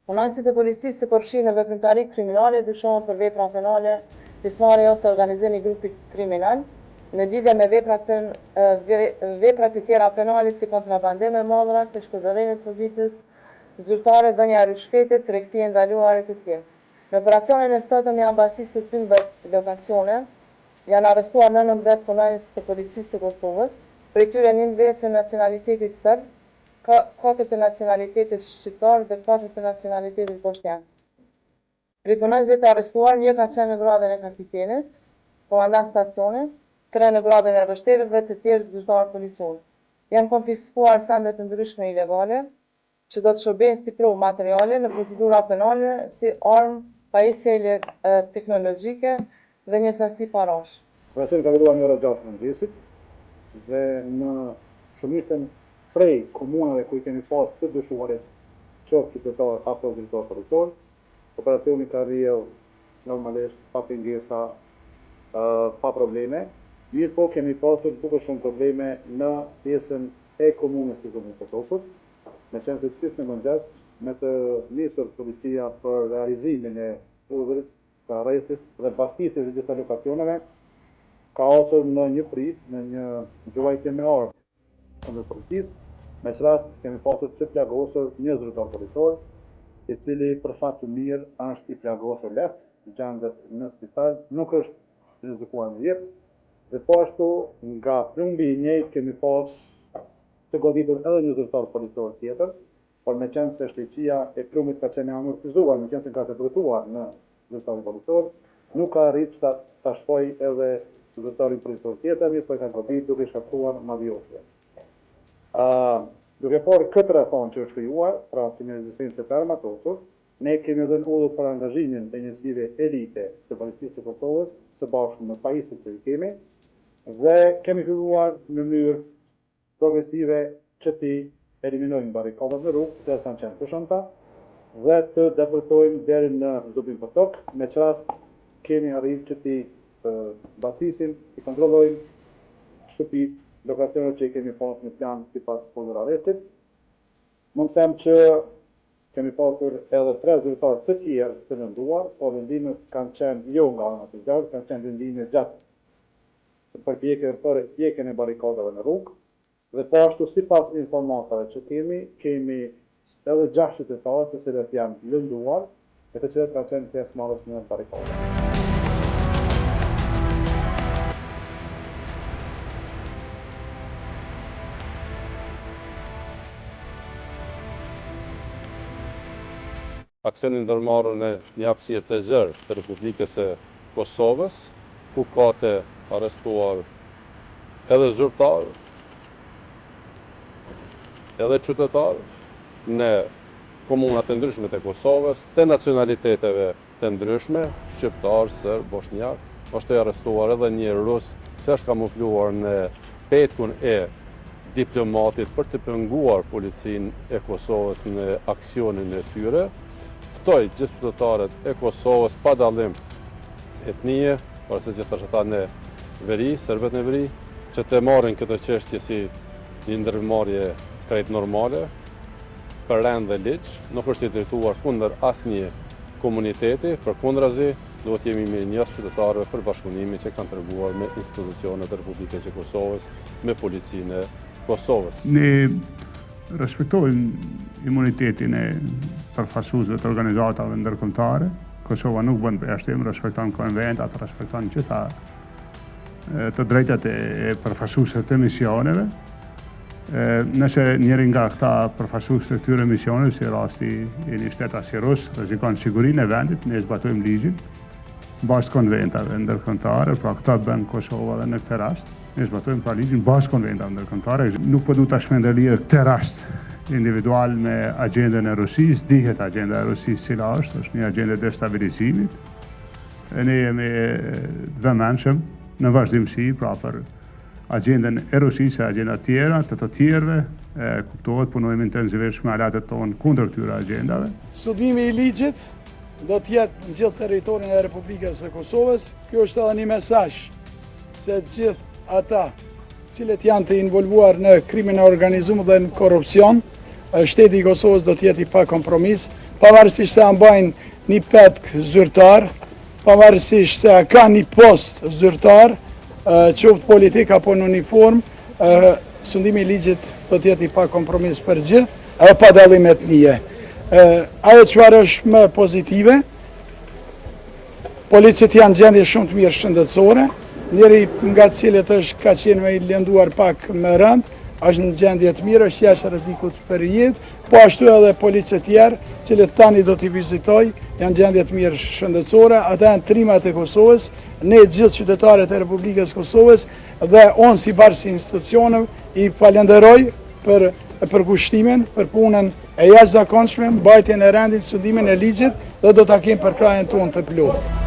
Punonësit e policisë se përfshin në veprimtari kriminale dyshohen për vepra penale, pjesëmarrje ose organizim i grupit kriminal, në lidhje me veprat e tjera penale si kontrabandim e mallrave, të shpërdorimit të pozitës, zyrtare, dhënia e rishpete, tregti e ndaluar e të tjerë. Në operacionin e sotëm janë basisë të 12 lokacione, janë arrestuar 19 punonjës të policisë së Kosovës, prej tyre 9 të nacionalitetit serb, 4 të nacionalitetit shqiptar dhe 4 të nacionalitetit bosnjan. Prej punonjësve të arrestuar, 1 ka qenë në gradën e kapitenit, komandant stacioni, 3 në gradën e vështerit dhe të tjerë zyrtar policor. Janë konfiskuar sende të ndryshme ilegale, që do të shërbejnë si provë materiale në procedura penale si armë, pajisje teknologjike dhe një sasi parash. Operacioni ka filluar në orën 6 mëngjesit dhe në shumicën prej komunave ku i kemi pas të dyshuarit, qoftë qytetar apo zyrtar policor, operacioni ka rrjedhur normalisht pa pengesa, pa probleme. Mirëpo kemi pasur duke shumë probleme në pjesën e komunës së Kosovës, me qenë se qysh në mëngjes, me të nisur policia për realizimin e urdhrit të arrestit dhe mbastisjes së gjitha lokacioneve, ka ardhur në një prit, në një gjuajtje me armë kundër policisë. Me që rast kemi pasur të plagosur një zyrtar policor, i cili për fat të mirë është i plagosur lehtë, gjendet në spital, nuk është rrezikuar në jetë, dhe po ashtu nga plumbi i njëjtë kemi pas të goditur edhe një zyrtar policor tjetër, por me qenë se shliqia e plumit ka qenë amortizuar, me qenë se ka të përtuar në zyrtarin policor, nuk ka arrit ta shpoj edhe zyrtarin policor tjetër, mirë po e ka godit duke shkaktuar madhjosje. Duke parë këtë rrethon që është krijuar, pra që një ekzistencë të armatosur, ne kemi dhënë urdhër për angazhimin e njësive elite të policisë së Kosovës, së bashku me pajisjet që i kemi, dhe kemi filluar në mënyrë progresive që ti eliminojmë barikadat në rrugë, që kanë qenë të shumta, dhe të depërtojmë deri në Zubin Potok, me që rast kemi arritur që ti basisim, i kontrollojmë shtëpit, lokacionet që i kemi pas në plan sipas urdhër arrestit. Mund të them që kemi pasur edhe 3 zyrtar të tjerë të lënduar, por vendimet kanë qenë jo nga ana të gjatë, kanë qenë vendime gjatë për pjekjen e barikadave në rrugë. Dhe po ashtu sipas informatave që kemi edhe 6 qytetarë të cilët janë lënduar e të cilët kanë qenë pjesëmarrës në barikade. Aksionin ndërmarrën në një hapësirë të zërë të Republikës së Kosovës, ku ka të arrestuar edhe zyrtarë, edhe qytetarë në komunat të ndryshme të Kosovës, të nacionaliteteve të ndryshme, shqiptar, serb, bosnjak. Është arrestuar edhe një rus që është kamufluar në petkun e diplomatit për të penguar policinë e Kosovës në aksionin e tyre. Ftoj gjithë qytetarët e Kosovës pa dallim etnie, por se gjithashtu ata në veri, serbët në veri, që të marrin këtë çështje si një ndërmarrje krejt normale, për rend dhe ligj, nuk është i drejtuar kundër asnjë komuniteti, përkundrazi, duhet jemi mirënjohës qytetarëve për bashkëpunimin që kanë treguar me institucionet e Republikës së Kosovës, me policinë e Kosovës. Ne respektojmë imunitetin e përfaqësuesve të organizatave ndërkombëtare. Kosova nuk bën përjashtim, respekton konventat, respekton gjitha të drejtat e përfaqësuesve të misioneve. Nëse njëri nga këta përfaqësues të këtyre misioneve, si rasti i një shteti si rus, rrezikon sigurinë e vendit, ne zbatojmë ligjin bashkë konventave ndërkombëtare, pra këta bën Kosova dhe në këtë rast. Ne zbatojmë pra ligjin bashkë konventave ndërkombëtare. Nuk po du ta shmendëlie këtë rast individual me agendën e Rusisë, dihet agenda e Rusisë cila është një agendë destabilizimit. Ne jemi të vëmendshëm në vazhdimsi pra për agendën e Rusisë, agenda tjera, të tjerëve, kuptohet, punojmë intensivisht me aleatet tonë kundër këtyre agendave. Studimi i ligjit do të jetë në gjithë territorin e Republikës së Kosovës. Kjo është edhe një mesazh se gjithë ata cilët janë të involvuar në krimin e organizuar dhe në korrupsion shteti i Kosovës do t'jeti pa kompromis, pavarësisht se ambajnë një petk zyrtar, pavarësisht se ka një post zyrtar, qoftë politik apo në uniform, sundimi i ligjit do t'jeti pa kompromis për gjithë, edhe pa dallim etnie. Ajo çfarë është më pozitive, policit janë gjendje shumë të mirë shëndetësore, njëri nga cilët është ka qenë me i lënduar pak më rënd, është në gjendje të mirë, është jashtë rrezikut për jetë, po ashtu edhe policët tjerë, cilët tani do t'i vizitoj, janë gjendje të mirë shëndetësore, ata janë trimat e Kosovës, ne gjithë qytetarët e Republikës Kosovës, dhe unë si barës institucionëve i falenderoj për përkushtimin, për punën e jashtëzakonshme, mbajtjen e rendit, studimin e ligjit dhe do ta kem për krajën tonë të plotë.